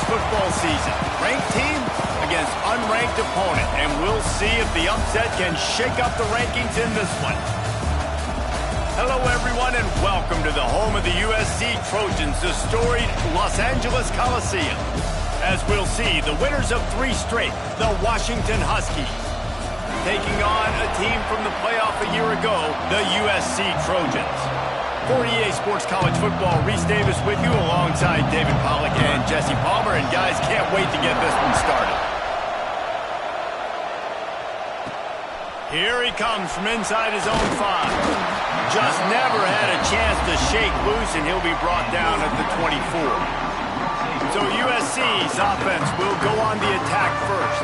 football season. Ranked team against unranked opponent, and we'll see if the upset can shake up the rankings in this one. Hello, everyone, and welcome to the home of the USC Trojans, the storied Los Angeles Coliseum. As we'll see, the winners of 3 straight, the Washington Huskies, taking on a team from the playoff a year ago, the USC Trojans. For EA Sports College Football, Reese Davis with you alongside David Pollack and Jesse Palmer, and guys, can't wait to get this one started. Here he comes from inside his own 5. Just never had a chance to shake loose, and he'll be brought down at the 24. So USC's offense will go on the attack first.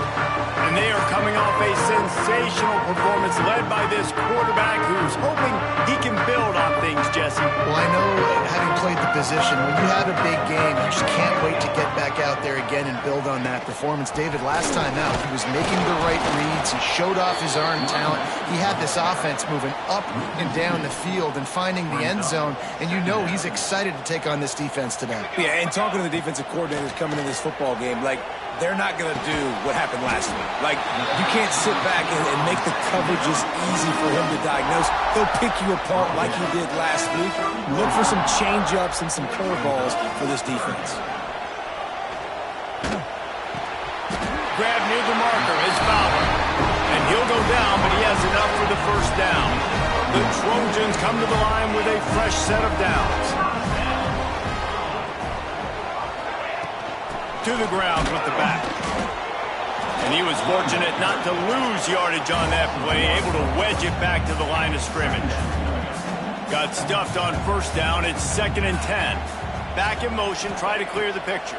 And they are coming off a sensational performance led by this quarterback who's hoping he can build on things, Jesse. Well, I know, having played the position, when you have a big game, you just can't wait to get back out there again and build on that performance. David, last time out, he was making the right reads. He showed off his arm talent. He had this offense moving up and down the field and finding the end zone, and you know he's excited to take on this defense today. Yeah, and talking to the defensive coordinators coming in this football game, like, they're not going to do what happened last week. Like, you can't sit back and make the coverages easy for him to diagnose. He'll pick you apart like he did last week. Look for some change-ups and some curveballs for this defense. Grab near the marker is Fowler. And he'll go down, but he has enough for the first down. The Trojans come to the line with a fresh set of downs. To the ground with the back. And he was fortunate not to lose yardage on that play, able to wedge it back to the line of scrimmage. Got stuffed on first down. It's 2nd and 10. Back in motion, try to clear the picture.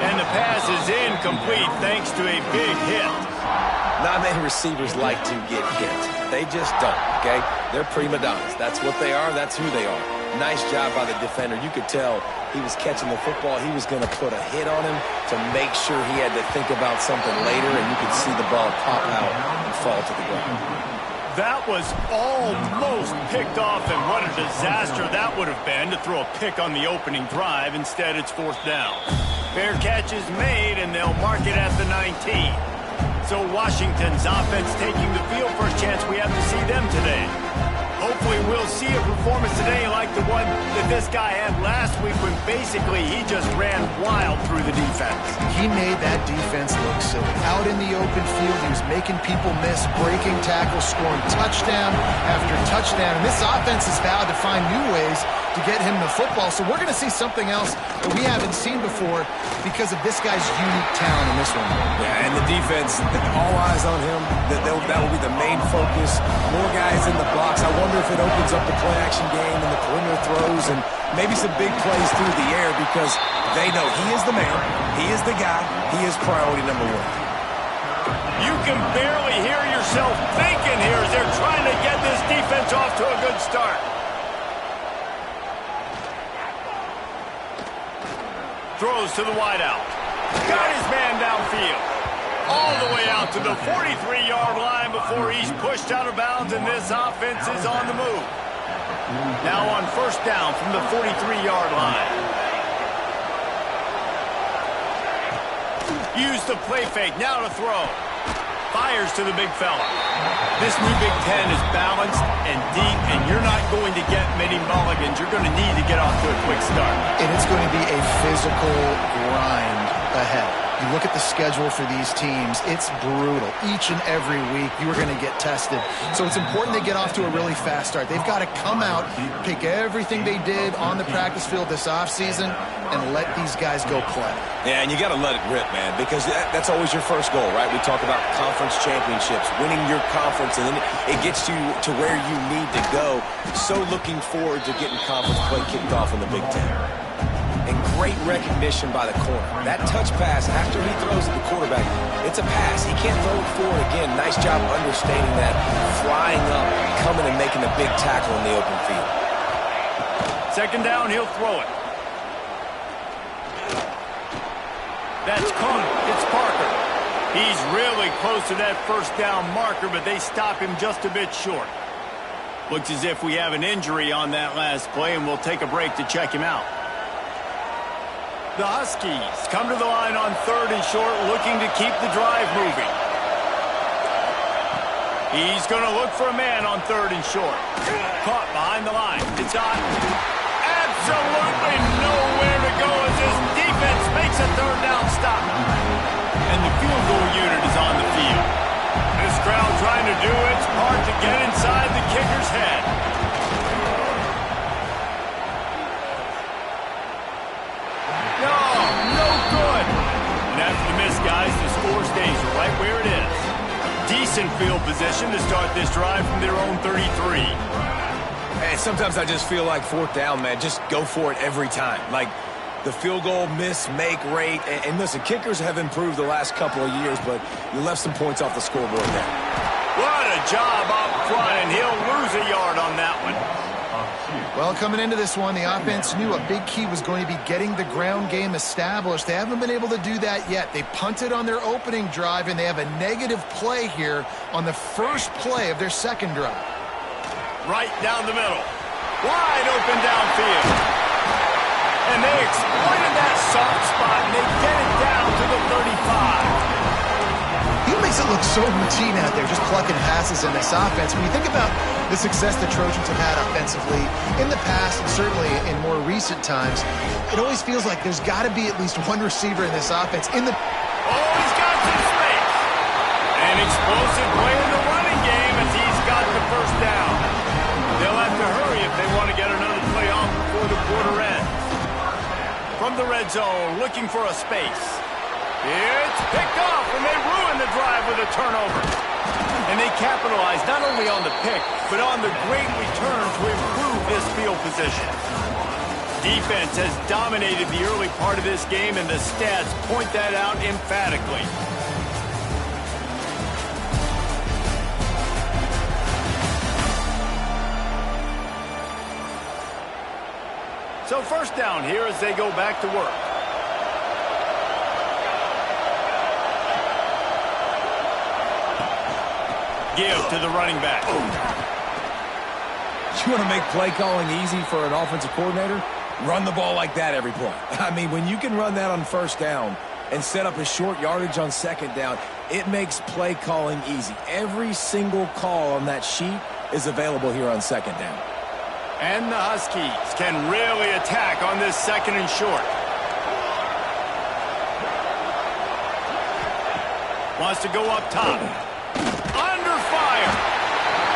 And the pass is incomplete thanks to a big hit. Not many receivers like to get hit. They just don't, okay? They're prima donnas. That's what they are. That's who they are. Nice job by the defender. You could tell he was catching the football. He was going to put a hit on him to make sure he had to think about something later, and you could see the ball pop out and fall to the ground. That was almost picked off, and what a disaster that would have been to throw a pick on the opening drive. Instead, it's 4th down. Fair catch is made, and they'll mark it at the 19. So Washington's offense taking the field. First chance we have to see them today. Hopefully we'll see a performance today like the one that this guy had last week when basically he just ran wild through the defense. He made that defense look silly. Out in the open field, he was making people miss, breaking tackles, scoring touchdown after touchdown. And this offense has vowed to find new ways to get him the football. So we're going to see something else that we haven't seen before because of this guy's unique talent in this one. Yeah, and the defense, all eyes on him. That will be the main focus. More guys in the box. I wonder if it opens up the play-action game and the perimeter throws and maybe some big plays through the air because they know he is the man, he is the guy, he is priority number 1. You can barely hear yourself thinking here as they're trying to get this defense off to a good start. Throws to the wideout. Got his man downfield. All the way out to the 43-yard line before he's pushed out of bounds, and this offense is on the move. Now on first down from the 43-yard line. Use the play fake, now to throw. Fires to the big fella. This new Big Ten is balanced and deep, and you're not going to get many mulligans. You're going to need to get off to a quick start. And it's going to be a physical grind ahead. You look at the schedule for these teams, it's brutal. Each and every week, you are going to get tested. So it's important they get off to a really fast start. They've got to come out, pick everything they did on the practice field this offseason, and let these guys go play. Yeah, and you got to let it rip, man, because that's always your first goal, right? We talk about conference championships, winning your conference, and then it gets you to where you need to go. So looking forward to getting conference play kicked off in the Big Ten. And great recognition by the corner. That touch pass after he throws at the quarterback, it's a pass. He can't throw it forward again. Nice job understanding that, flying up, coming and making a big tackle in the open field. 2nd down, he'll throw it. That's caught. It's Parker. He's really close to that first down marker, but they stop him just a bit short. Looks as if we have an injury on that last play, and we'll take a break to check him out. The Huskies come to the line on 3rd and short, looking to keep the drive moving. He's going to look for a man on 3rd and short. Caught behind the line. It's on. Absolutely nowhere to go as his defense makes a 3rd down stop. And the field goal unit is on the field. This crowd trying to do its part to get inside the kicker's head. No good. And after the miss, guys, the score stays right where it is. Decent field position to start this drive from their own 33. Hey, sometimes I just feel like 4th down, man. Just go for it every time. Like the field goal miss-make rate. And listen, kickers have improved the last couple of years, but you left some points off the scoreboard there. What a job up front, and he'll lose a yard on that one. Well, coming into this one, the offense knew a big key was going to be getting the ground game established. They haven't been able to do that yet. They punted on their opening drive, and they have a negative play here on the first play of their second drive. Right down the middle. Wide open downfield. And they exploited that soft spot, and they get it down to the 35. He makes it look so routine out there, just plucking passes in this offense. When you think about the success the Trojans have had offensively in the past, and certainly in more recent times, it always feels like there's got to be at least one receiver in this offense. Oh, he's got some space. An explosive play in the running game as he's got the first down. They'll have to hurry if they want to get another play off before the quarter ends. From the red zone, looking for a space. It's picked off, and they ruin the drive with a turnover. And they capitalize not only on the pick, but on the great return to improve this field position. Defense has dominated the early part of this game, and the stats point that out emphatically. So 1st down here as they go back to work. Give to the running back. You want to make play calling easy for an offensive coordinator? Run the ball like that every play. I mean, when you can run that on 1st down and set up a short yardage on 2nd down, it makes play calling easy. Every single call on that sheet is available here on 2nd down. And the Huskies can really attack on this 2nd and short. Wants to go up top. Under fire.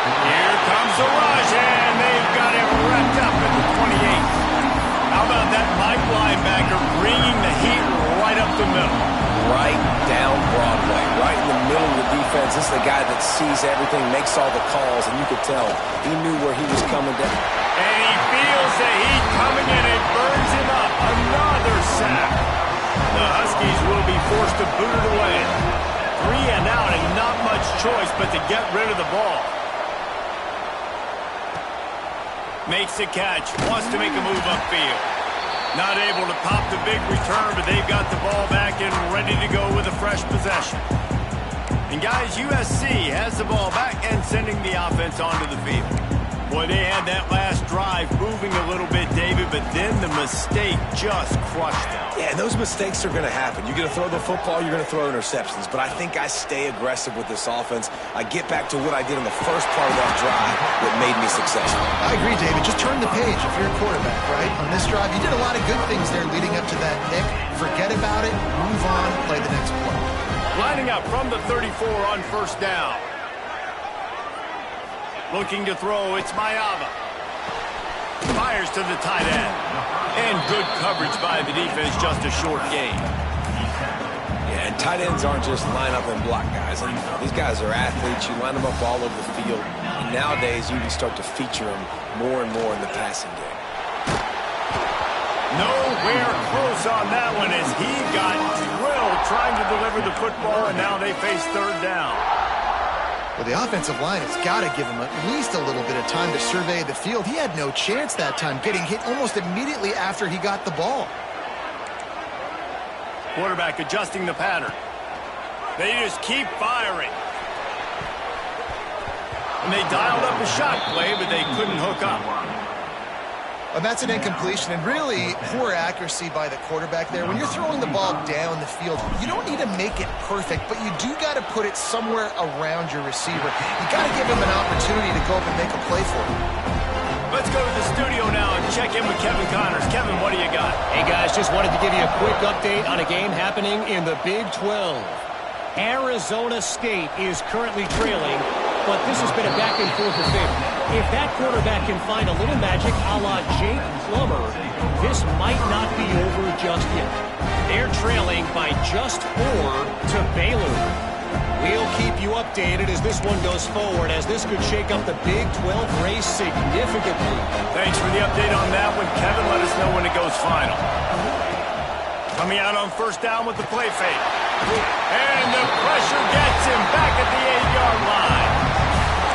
Here comes the rush, and they've got him wrapped up at the 28. How about that Mike linebacker bringing the heat right up the middle? Right down Broadway, right in the middle of the defense. This is the guy that sees everything, makes all the calls, and you could tell he knew where he was coming down. And he feels the heat coming in and burns him up. Another sack. The Huskies will be forced to boot it away. 3 and out, and not much choice but to get rid of the ball. Makes the catch, wants to make a move upfield. Not able to pop the big return, but they've got the ball back and ready to go with a fresh possession. And guys, USC has the ball back and sending the offense onto the field. Boy, they had that last drive moving a little bit, David, but then the mistake just crushed them. Yeah, and those mistakes are going to happen. You're going to throw the football, you're going to throw interceptions. But I think I stay aggressive with this offense. I get back to what I did in the first part of that drive that made me successful. I agree, David. Just turn the page if you're a quarterback, right? On this drive, you did a lot of good things there leading up to that pick. Forget about it, move on, play the next play. Lining up from the 34 on 1st down. Looking to throw, it's Mayava. Fires to the tight end. And good coverage by the defense, just a short gain. Yeah, and tight ends aren't just line up and block guys. And these guys are athletes. You line them up all over the field. And nowadays, you can start to feature them more and more in the passing game. Nowhere close on that one as he got drilled trying to deliver the football, and now they face 3rd down. Well, the offensive line has got to give him at least a little bit of time to survey the field. He had no chance that time, getting hit almost immediately after he got the ball. Quarterback adjusting the pattern. They just keep firing. And they dialed up a shot play, but they couldn't hook up. That's an incompletion, and really poor accuracy by the quarterback there. When you're throwing the ball down the field, you don't need to make it perfect, but you do got to put it somewhere around your receiver. You got to give him an opportunity to go up and make a play for him. Let's go to the studio now and check in with Kevin Connors. Kevin, what do you got? Hey, guys, just wanted to give you a quick update on a game happening in the Big 12. Arizona State is currently trailing, but this has been a back-and-forth affair. If that quarterback can find a little magic a la Jake Plummer, this might not be over just yet. They're trailing by just 4 to Baylor. We'll keep you updated as this one goes forward, as this could shake up the Big 12 race significantly. Thanks for the update on that one, Kevin. Let us know when it goes final. Coming out on first down with the play fake. And the pressure gets him back at the 8-yard line.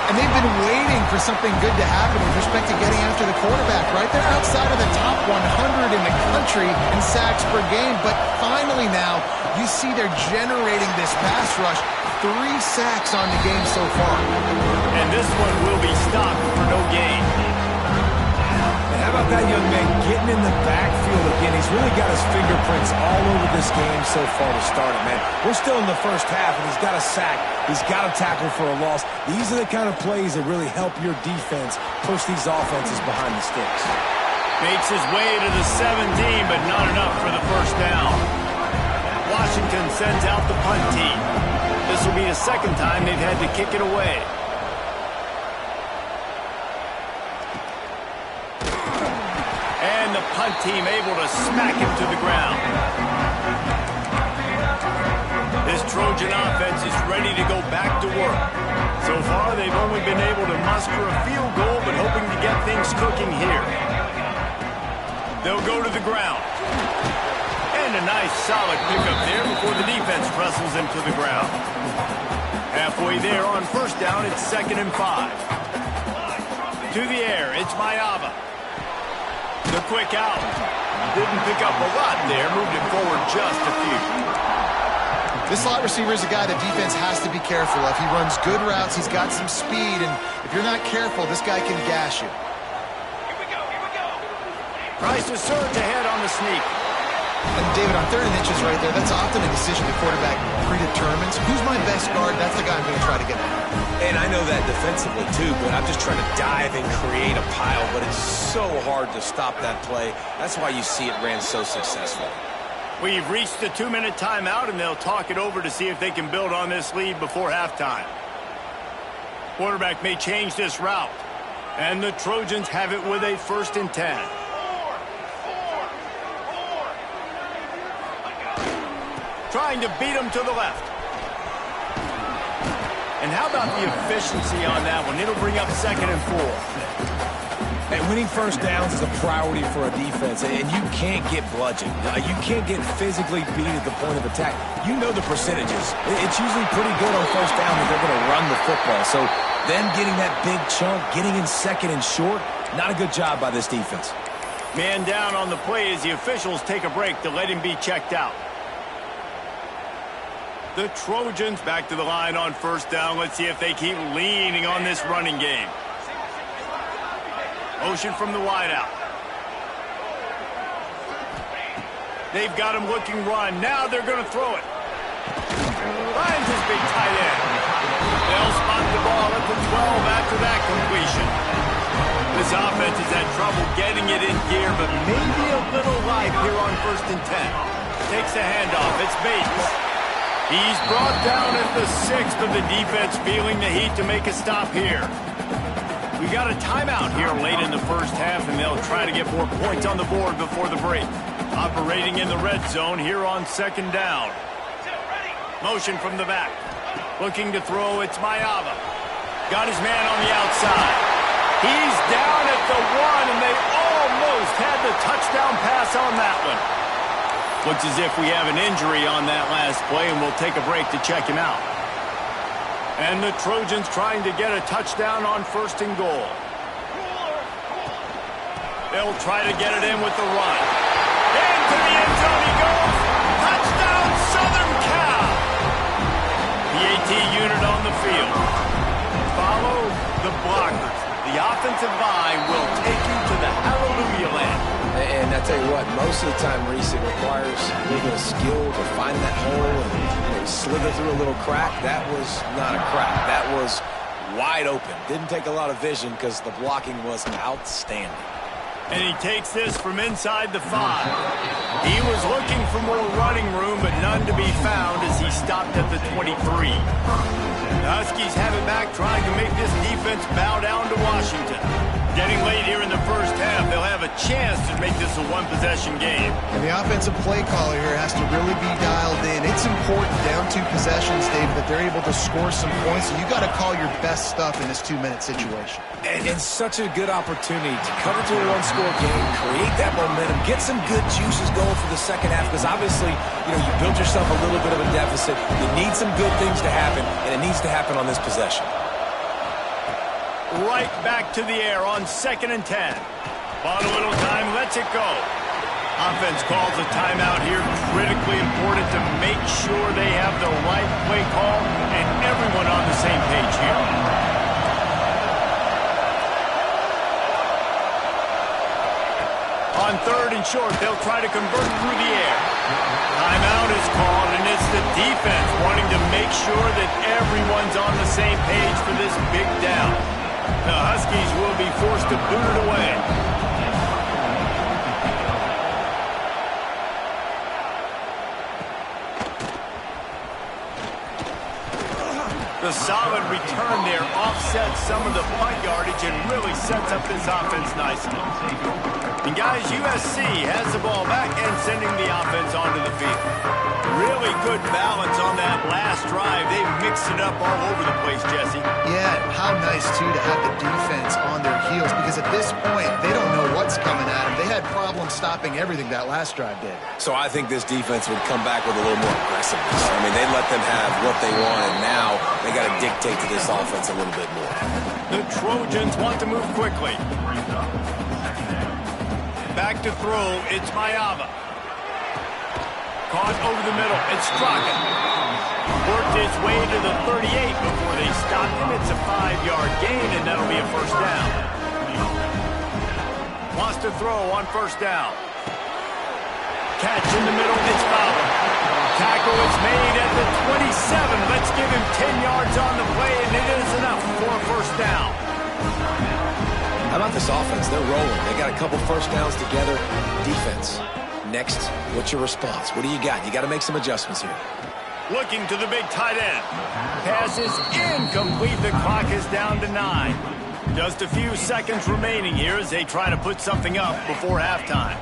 And they've been waiting for something good to happen with respect to getting after the quarterback, right? They're outside of the top 100 in the country in sacks per game, but finally now you see they're generating this pass rush. 3 sacks on the game so far. And this one will be stopped for no gain. And how about that young man getting in the backfield again? He's really got his fingerprints all over this game so far to start it, man. We're still in the first half, and he's got a sack. He's got a tackle for a loss. These are the kind of plays that really help your defense push these offenses behind the sticks. Makes his way to the 17, but not enough for the first down. Washington sends out the punt team. This will be the second time they've had to kick it away. And the punt team able to smack him to the ground. This Trojan offense is ready to go back to work. So far, they've only been able to muster a field goal, but hoping to get things cooking here. They'll go to the ground. And a nice solid pickup there before the defense wrestles him to the ground. Halfway there on first down, it's 2nd and 5. To the air, it's Mayava. The quick out. Didn't pick up a lot there, moved it forward just a few. This slot receiver is a guy the defense has to be careful of. He runs good routes, he's got some speed, and if you're not careful, this guy can gash you. Price to surge ahead on the sneak. And David, on 3rd and inches right there, that's often a decision the quarterback predetermines. Who's my best guard? That's the guy I'm going to try to get at. And I know that defensively too, but I'm just trying to dive and create a pile, but it's so hard to stop that play. That's why you see it ran so successful. We've reached the 2-minute timeout, and they'll talk it over to see if they can build on this lead before halftime. Quarterback may change this route, and the Trojans have it with a 1st and 10. Trying to beat him to the left. And how about the efficiency on that one? It'll bring up 2nd and 4. And winning first downs is a priority for a defense, and you can't get bludgeoned. You can't get physically beat at the point of attack. You know the percentages. It's usually pretty good on first down that they're going to run the football. So them getting that big chunk, getting in 2nd and short, not a good job by this defense. Man down on the play as the officials take a break to let him be checked out. The Trojans back to the line on first down. Let's see if they keep leaning on this running game. Motion from the wideout. They've got him looking run. Now they're going to throw it. Finds his big tight end. They'll spot the ball at the 12 after that completion. This offense has had trouble getting it in gear, but maybe a little life here on 1st and 10. Takes the handoff. It's Bates. He's brought down at the 6th, of the defense feeling the heat to make a stop here. We got a timeout here late in the first half, and they'll try to get more points on the board before the break. Operating in the red zone here on 2nd down. Motion from the back. Looking to throw, it's Mayava. Got his man on the outside. He's down at the 1, and they almost had the touchdown pass on that one. Looks as if we have an injury on that last play, and we'll take a break to check him out. And the Trojans trying to get a touchdown on 1st and goal. They'll try to get it in with the run. Into the end zone he goes. Touchdown, Southern Cal. The AT unit on the field. Follow the blockers. The offensive line will take you to the Hallelujah And I tell you what, most of the time, Reese, it requires a little bit of skill to find that hole and slither through a little crack. That was not a crack. That was wide open. Didn't take a lot of vision because the blocking was outstanding. And he takes this from inside the 5. He was looking for more running room, but none to be found as he stopped at the 23. The Huskies have it back, trying to make this defense bow down to Washington. Getting late here in the first half, they'll have a chance to make this a one-possession game. And the offensive play caller here has to really be dialed in. It's important down 2 possessions, David, that they're able to score some points. So you got to call your best stuff in this 2-minute situation. And it's such a good opportunity to come into a one-score game, create that momentum, get some good juices going for the second half, because obviously, you build yourself a little bit of a deficit. You need some good things to happen, and it needs to happen on this possession. Right back to the air on 2nd and 10. Bought a little time, lets it go. Offense calls a timeout here. Critically important to make sure they have the right play call and everyone on the same page here. On 3rd and short, they'll try to convert through the air. Timeout is called, and it's the defense wanting to make sure that everyone's on the same page for this big down. The Huskies will be forced to boot it away. The solid return there offsets some of the punt yardage and really sets up this offense nicely. And guys, USC has the ball back and sending the offense onto the field. Really good balance on that last drive. They mixed it up all over the place, Jesse. Yeah, how nice, too, to have the defense on their heels, because at this point, they don't know what's coming at them. They had problems stopping everything that last drive did. So I think this defense would come back with a little more aggressiveness. I mean, they let them have what they want, and now they got to dictate to this offense a little bit more. The Trojans want to move quickly. Back to throw, it's Mayava. Caught over the middle, it's Straka. Worked his way to the 38 before they stopped him. It's a 5-yard gain, and that'll be a first down. Wants to throw on first down. Catch in the middle, it's Fowler. Tackle is made at the 27. Let's give him 10 yards on the play, and it is enough for a first down. How about this offense? They're rolling. They got a couple first downs together. Defense. Next, what's your response? What do you got? You got to make some adjustments here. Looking to the big tight end. Pass is incomplete. The clock is down to 9. Just a few seconds remaining here as they try to put something up before halftime.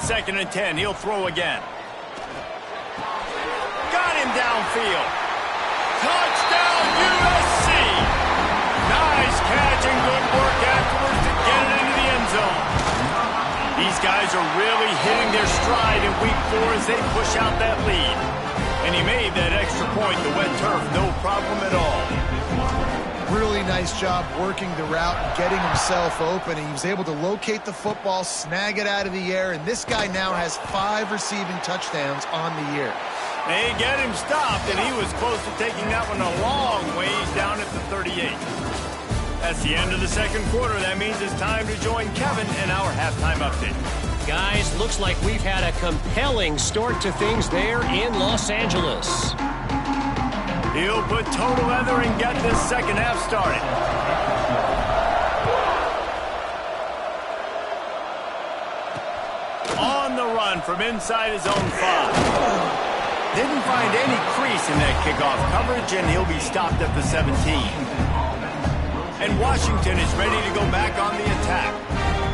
2nd and 10. He'll throw again. Got him downfield. Touchdown, USC! Nice catch and good work afterwards to get it into the end zone. These guys are really hitting their stride in week 4 as they push out that lead. And he made that extra point, the wet turf, no problem at all. Really nice job working the route and getting himself open. He was able to locate the football, snag it out of the air, and this guy now has 5 receiving touchdowns on the year. They get him stopped, and he was close to taking that one a long ways down at the 38. That's the end of the second quarter. That means it's time to join Kevin in our halftime update. Guys, looks like we've had a compelling start to things there in Los Angeles. He'll put total leather and get this second half started. On the run from inside his own 5. Didn't find any crease in that kickoff coverage, and he'll be stopped at the 17. And Washington is ready to go back on the attack.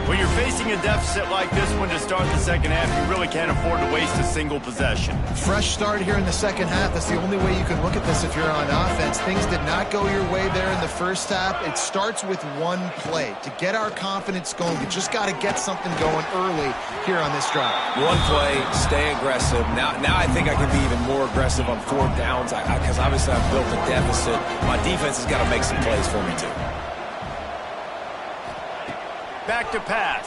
When you're facing a deficit like this one to start the second half, you really can't afford to waste a single possession. Fresh start here in the second half. That's the only way you can look at this if you're on offense. Things did not go your way there in the first half. It starts with one play. To get our confidence going, we just got to get something going early here on this drive. One play, stay aggressive. Now I think I can be even more aggressive on 4th downs because obviously I've built a deficit. My defense has got to make some plays for me too. Back to pass.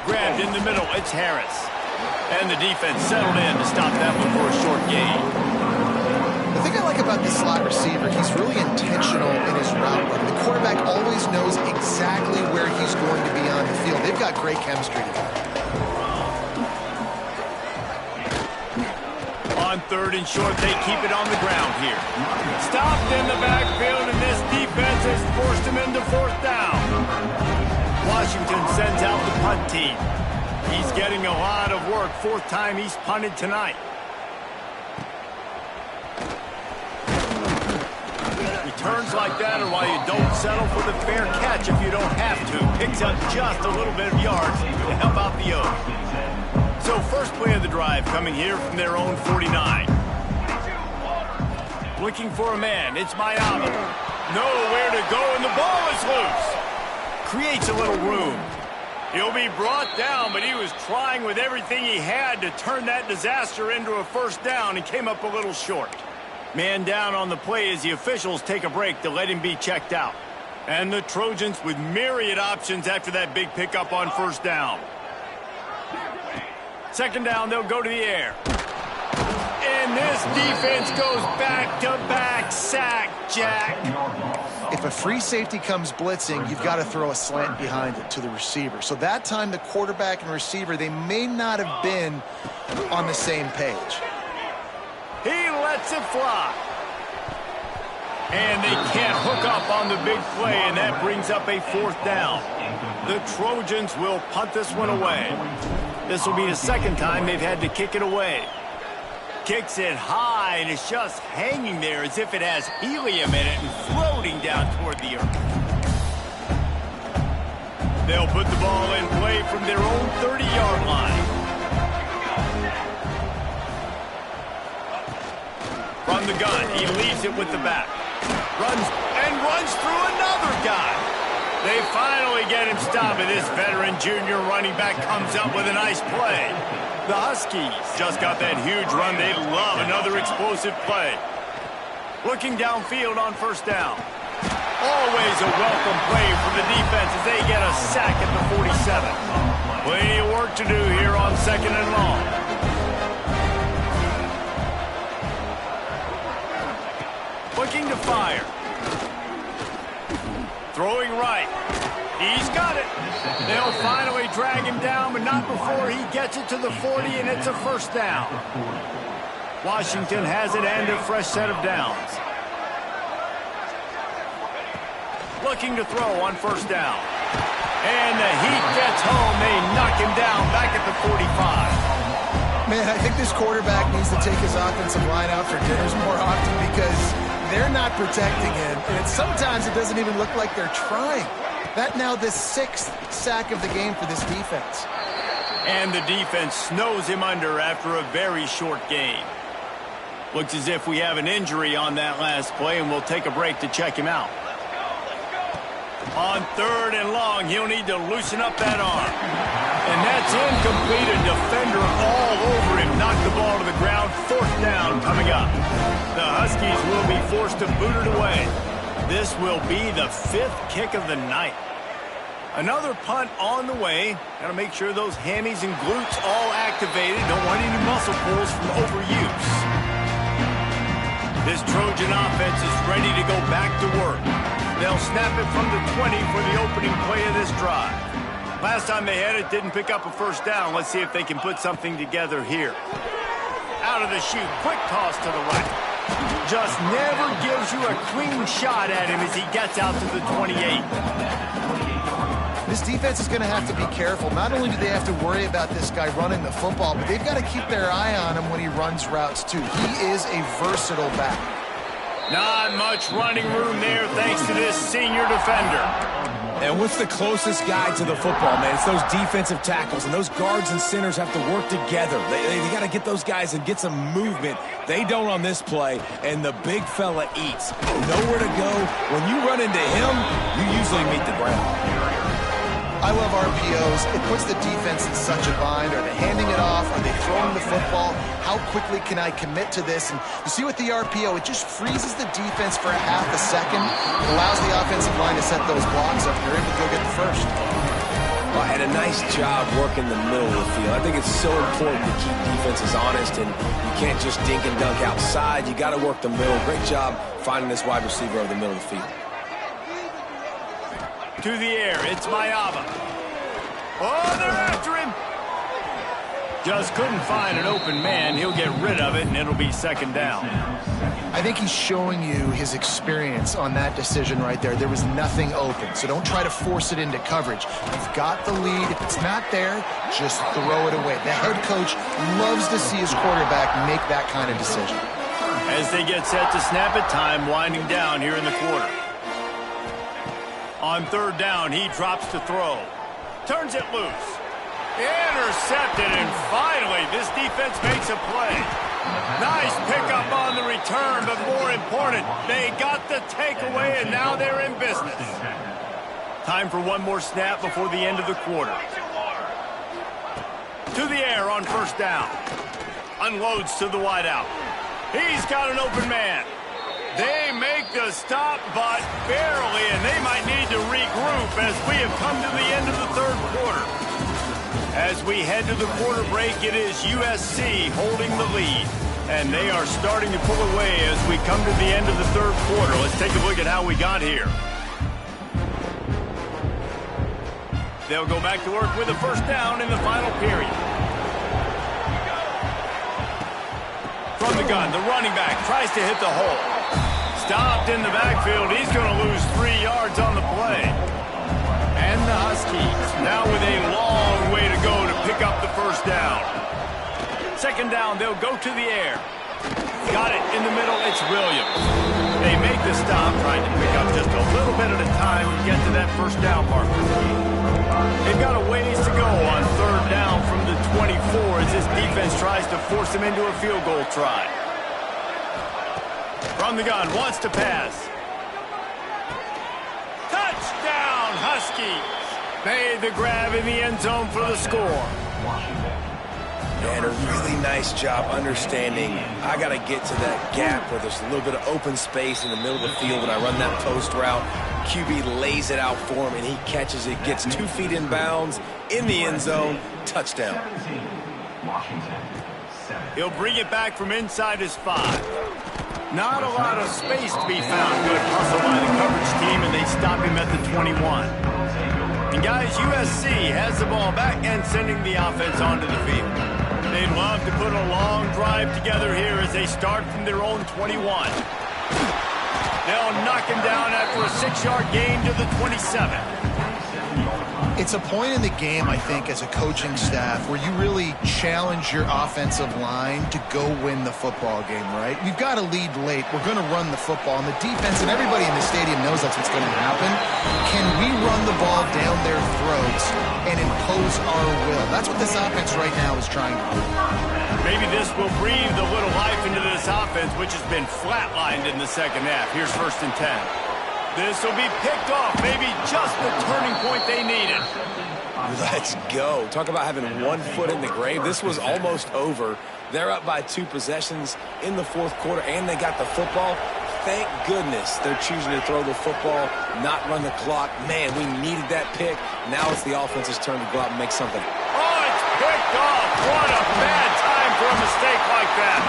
Grabbed in the middle, it's Harris. And the defense settled in to stop that one for a short gain. The thing I like about this slot receiver, he's really intentional in his route running. The quarterback always knows exactly where he's going to be on the field. They've got great chemistry together. On 3rd and short, they keep it on the ground here. Stopped in the backfield, and this defense has forced him into 4th down. Washington sends out the punt team. He's getting a lot of work. 4th time he's punted tonight. Returns like that are why you don't settle for the fair catch if you don't have to. Picks up just a little bit of yards to help out the O's. So first play of the drive coming here from their own 49. Looking for a man. It's Mayama. Nowhere to go, and the ball is loose. Creates a little room. He'll be brought down, but he was trying with everything he had to turn that disaster into a 1st down and came up a little short. Man down on the play as the officials take a break to let him be checked out. And the Trojans with myriad options after that big pickup on 1st down. 2nd down, they'll go to the air. And this defense goes back-to-back sack, Jack. If a free safety comes blitzing, you've got to throw a slant behind it to the receiver. So that time, the quarterback and receiver, they may not have been on the same page. He lets it fly. And they can't hook up on the big play, and that brings up a 4th down. The Trojans will punt this one away. This will be the 2nd time they've had to kick it away. Kicks it high, and it's just hanging there as if it has helium in it and floating down toward the earth. They'll put the ball in play from their own 30-yard line. From the gun, he leaves it with the back. Runs through another guy. They finally get him stopped, and this veteran junior running back comes up with a nice play. The Huskies just got that huge run. They love another explosive play. Looking downfield on 1st down. Always a welcome play for the defense as they get a sack at the 47. Plenty of work to do here on 2nd and long. Looking to fire. Throwing right. He's got it. They'll finally drag him down, but not before he gets it to the 40, and it's a 1st down. Washington has it and a fresh set of downs. Looking to throw on 1st down. And the heat gets home. They knock him down back at the 45. Man, I think this quarterback needs to take his offensive line out for dinners more often because they're not protecting him. And sometimes it doesn't even look like they're trying. That now the 6th sack of the game for this defense. And the defense snows him under after a very short game. Looks as if we have an injury on that last play, and we'll take a break to check him out. On 3rd and long, he'll need to loosen up that arm. And that's incomplete. A defender all over him. Knocked the ball to the ground. 4th down coming up. The Huskies will be forced to boot it away. This will be the 5th kick of the night. Another punt on the way. Got to make sure those hammies and glutes all activated. Don't want any muscle pulls from overuse. This Trojan offense is ready to go back to work. They'll snap it from the 20 for the opening play of this drive. Last time they had it, didn't pick up a 1st down. Let's see if they can put something together here. Out of the chute, quick toss to the right. Just never gives you a clean shot at him as he gets out to the 28. This defense is going to have to be careful. Not only do they have to worry about this guy running the football, but they've got to keep their eye on him when he runs routes too. He is a versatile back. Not much running room there thanks to this senior defender. And what's the closest guy to the football, man? It's those defensive tackles, and those guards and centers have to work together. They got to get those guys and get some movement. They don't on this play, and the big fella eats. Nowhere to go. When you run into him, you usually meet the ground. I love RPOs. It puts the defense in such a bind. Are they handing it off? Are they throwing the football? How quickly can I commit to this? And you see with the RPO, it just freezes the defense for a half a second. It allows the offensive line to set those blocks up. They're able to go get the first. And a nice job working the middle of the field. I think it's so important to keep defenses honest, and you can't just dink and dunk outside. You got to work the middle. Great job finding this wide receiver over the middle of the field. To the air, it's Mayava. Oh, they're after him. Just couldn't find an open man. He'll get rid of it, and it'll be second down. I think he's showing you his experience on that decision right there. There was nothing open, so don't try to force it into coverage. You've got the lead. If it's not there, just throw it away. The head coach loves to see his quarterback make that kind of decision. As they get set to snap it, time winding down here in the quarter. On third down, he drops to throw. Turns it loose. Intercepted, and finally, this defense makes a play. Nice pickup on the return, but more important, they got the takeaway, and now they're in business. Time for one more snap before the end of the quarter. To the air on first down. Unloads to the wideout. He's got an open man. They make the stop, but barely, and they might need to regroup as we have come to the end of the third quarter. As we head to the quarter break, it is USC holding the lead, and they are starting to pull away as we come to the end of the third quarter. Let's take a look at how we got here. They'll go back to work with a first down in the final period. From the gun, the running back tries to hit the hole. Stopped in the backfield. He's going to lose 3 yards on the play. And the Huskies now with a long way to go to pick up the first down. Second down, they'll go to the air. Got it in the middle, it's Williams. They make the stop, trying to pick up just a little bit at a time to get to that first down marker. They've got a ways to go on third down from the 24 as this defense tries to force them into a field goal try. From the gun, wants to pass. Touchdown, Huskies! Made the grab in the end zone for the score. And a really nice job understanding I got to get to that gap where there's a little bit of open space in the middle of the field when I run that post route. QB lays it out for him, and he catches it, gets 2 feet in bounds in the end zone. Touchdown. He'll bring it back from inside his 5. Not a lot of space to be found. Good hustle by the coverage team, and they stop him at the 21. And guys, USC has the ball back and sending the offense onto the field. They'd love to put a long drive together here as they start from their own 21. They'll knock him down after a 6-yard gain to the 27. It's a point in the game, I think, as a coaching staff where you really challenge your offensive line to go win the football game, right? We've got to lead late. We're going to run the football. And the defense and everybody in the stadium knows that's what's going to happen. Can we run the ball down their throats and impose our will? That's what this offense right now is trying to do. Maybe this will breathe a little life into this offense, which has been flatlined in the second half. Here's first and 10. This will be picked off, maybe just the turning point they needed. Let's go. Talk about having 1 foot in the grave. This was almost over. They're up by 2 possessions in the fourth quarter, and they got the football. Thank goodness they're choosing to throw the football, not run the clock. Man, we needed that pick. Now it's the offense's turn to go out and make something. Oh, it's picked off. What a bad time for a mistake like that.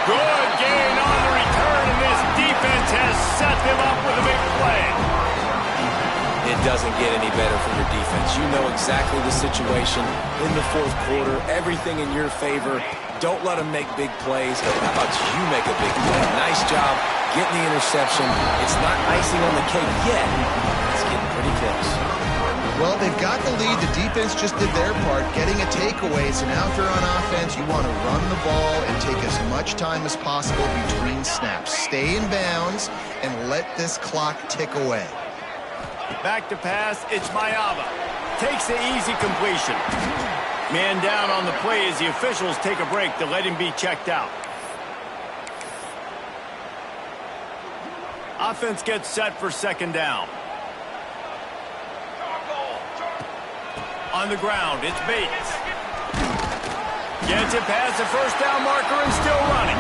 Good gain on the return, and this defense has set them up with a big play. It doesn't get any better for your defense. You know exactly the situation in the fourth quarter. Everything in your favor. Don't let them make big plays. How about you make a big play? Nice job getting the interception. It's not icing on the cake yet. It's getting pretty close. Well, they've got the lead. The defense just did their part, getting a takeaway. So now if they're on offense, you want to run the ball and take as much time as possible between snaps. Stay in bounds and let this clock tick away. Back to pass, it's Mayava. Takes the easy completion. Man down on the play as the officials take a break to let him be checked out. Offense gets set for second down. On the ground, it's Bates. Gets it past the first down marker and still running.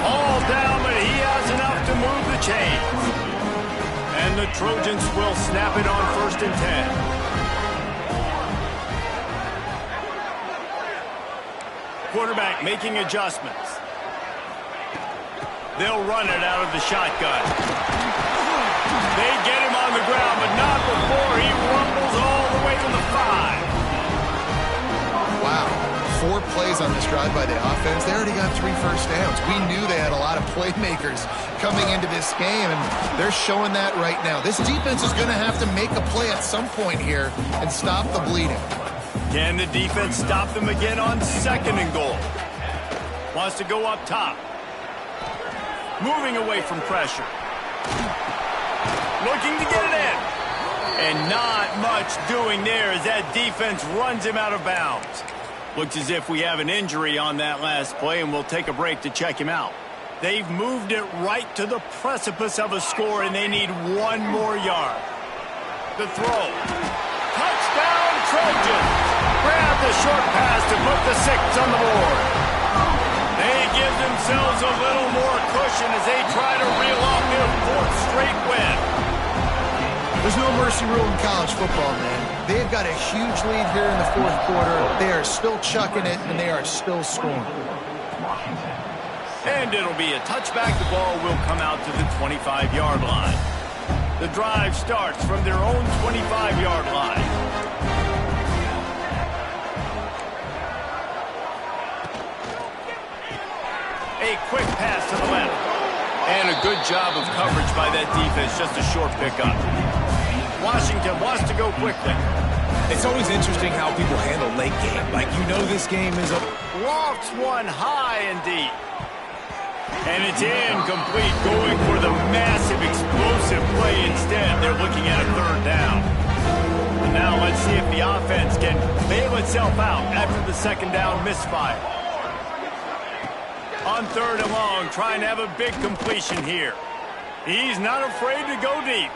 All down, but he has enough to move the chains. And the Trojans will snap it on first and 10. quarterback making adjustments. They'll run it out of the shotgun. They get him on the ground, but not before he rumbles all the way to the 5. Wow. 4 plays on this drive by the offense. They already got 3 first downs. We knew they had a lot of playmakers coming into this game, and they're showing that right now. This defense is going to have to make a play at some point here and stop the bleeding. Can the defense stop them again on 2nd and goal? Wants to go up top. Moving away from pressure. Looking to get it in. And not much doing there as that defense runs him out of bounds. Looks as if we have an injury on that last play, and we'll take a break to check him out. They've moved it right to the precipice of a score, and they need 1 more yard. The throw. Touchdown, Trojans. Grab the short pass to put the 6 on the board. They give themselves a little more cushion as they try to reel off their 4th straight win. There's no mercy rule in college football, man. They've got a huge lead here in the 4th quarter. They are still chucking it, and they are still scoring. And it'll be a touchback. The ball will come out to the 25-yard line. The drive starts from their own 25-yard line. A quick pass to the left. And a good job of coverage by that defense. Just a short pickup. Washington wants to go quickly. It's always interesting how people handle late game. Like, you know this game is a... Lofts one high and deep. And it's incomplete, going for the massive explosive play instead. They're looking at a 3rd down. And now let's see if the offense can bail itself out after the 2nd down misfire. On 3rd and long, trying to have a big completion here. He's not afraid to go deep.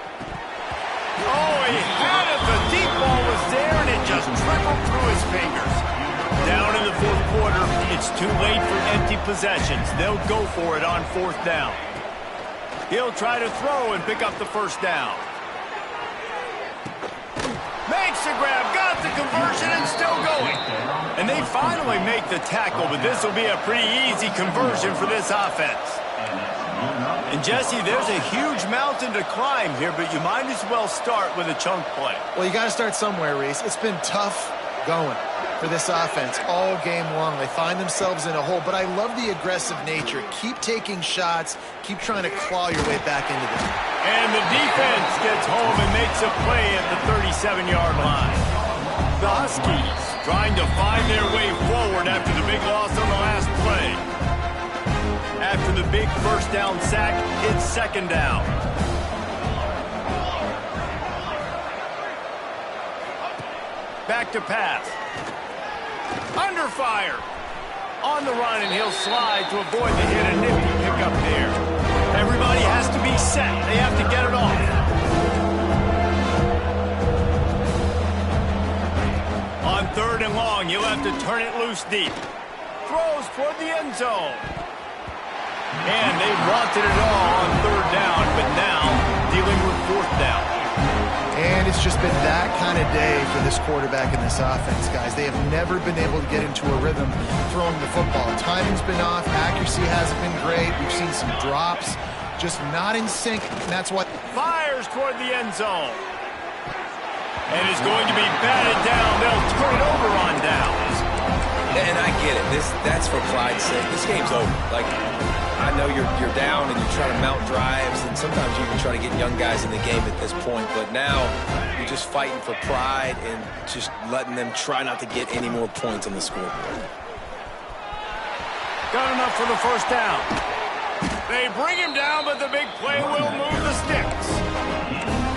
Oh, he had it. The deep ball was there, and it just trickled through his fingers. Down in the 4th quarter, it's too late for empty possessions. They'll go for it on 4th down. He'll try to throw and pick up the 1st down. Makes the grab, got the conversion, and still going. And they finally make the tackle, but this will be a pretty easy conversion for this offense. And, Jesse, there's a huge mountain to climb here, but you might as well start with a chunk play. Well, you got to start somewhere, Reese. It's been tough going for this offense all game long. They find themselves in a hole, but I love the aggressive nature. Keep taking shots. Keep trying to claw your way back into them. And the defense gets home and makes a play at the 37-yard line. The Huskies trying to find their way forward after the big loss on the last play. After the big 1st down sack, it's 2nd down. Back to pass. Under fire. On the run, and he'll slide to avoid the hit. A nifty pickup there. Everybody has to be set. They have to get it off. On 3rd and long, you'll have to turn it loose deep. Throws toward the end zone. And they wanted it all on 3rd down, but now dealing with 4th down. And it's just been that kind of day for this quarterback and this offense, guys. They have never been able to get into a rhythm throwing the football. Timing's been off. Accuracy hasn't been great. We've seen some drops. Just not in sync, and that's what... Fires toward the end zone. And is going to be batted down. They'll turn it over on downs. And I get it. That's for pride's sake. This game's over. Like, I know you're down and you're trying to mount drives, and sometimes you even try to get young guys in the game at this point. But now you're just fighting for pride and just letting them try not to get any more points on the scoreboard. Got enough for the 1st down. They bring him down, but the big play will move the sticks.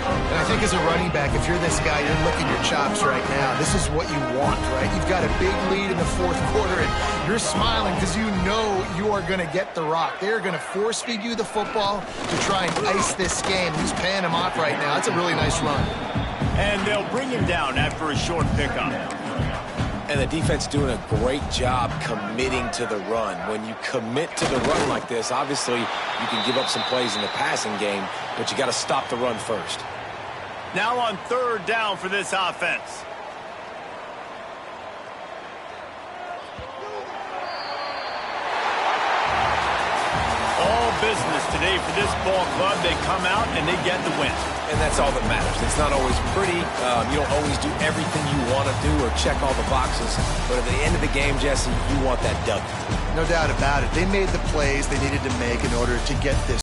And I think as a running back, if you're this guy, you're licking your chops right now. This is what you want, right? You've got a big lead in the 4th quarter, and you're smiling because you know you are going to get the rock. They're going to force-feed you the football to try and ice this game. He's paying him off right now. That's a really nice run. And they'll bring him down after a short pickup. And the defense doing a great job committing to the run. When you commit to the run like this, obviously you can give up some plays in the passing game, but you got to stop the run first. Now on 3rd down for this offense. today for this ball club. They come out and they get the win. And that's all that matters. It's not always pretty. You don't always do everything you want to do or check all the boxes. But at the end of the game, Jesse, you want that W. No doubt about it. They made the plays they needed to make in order to get this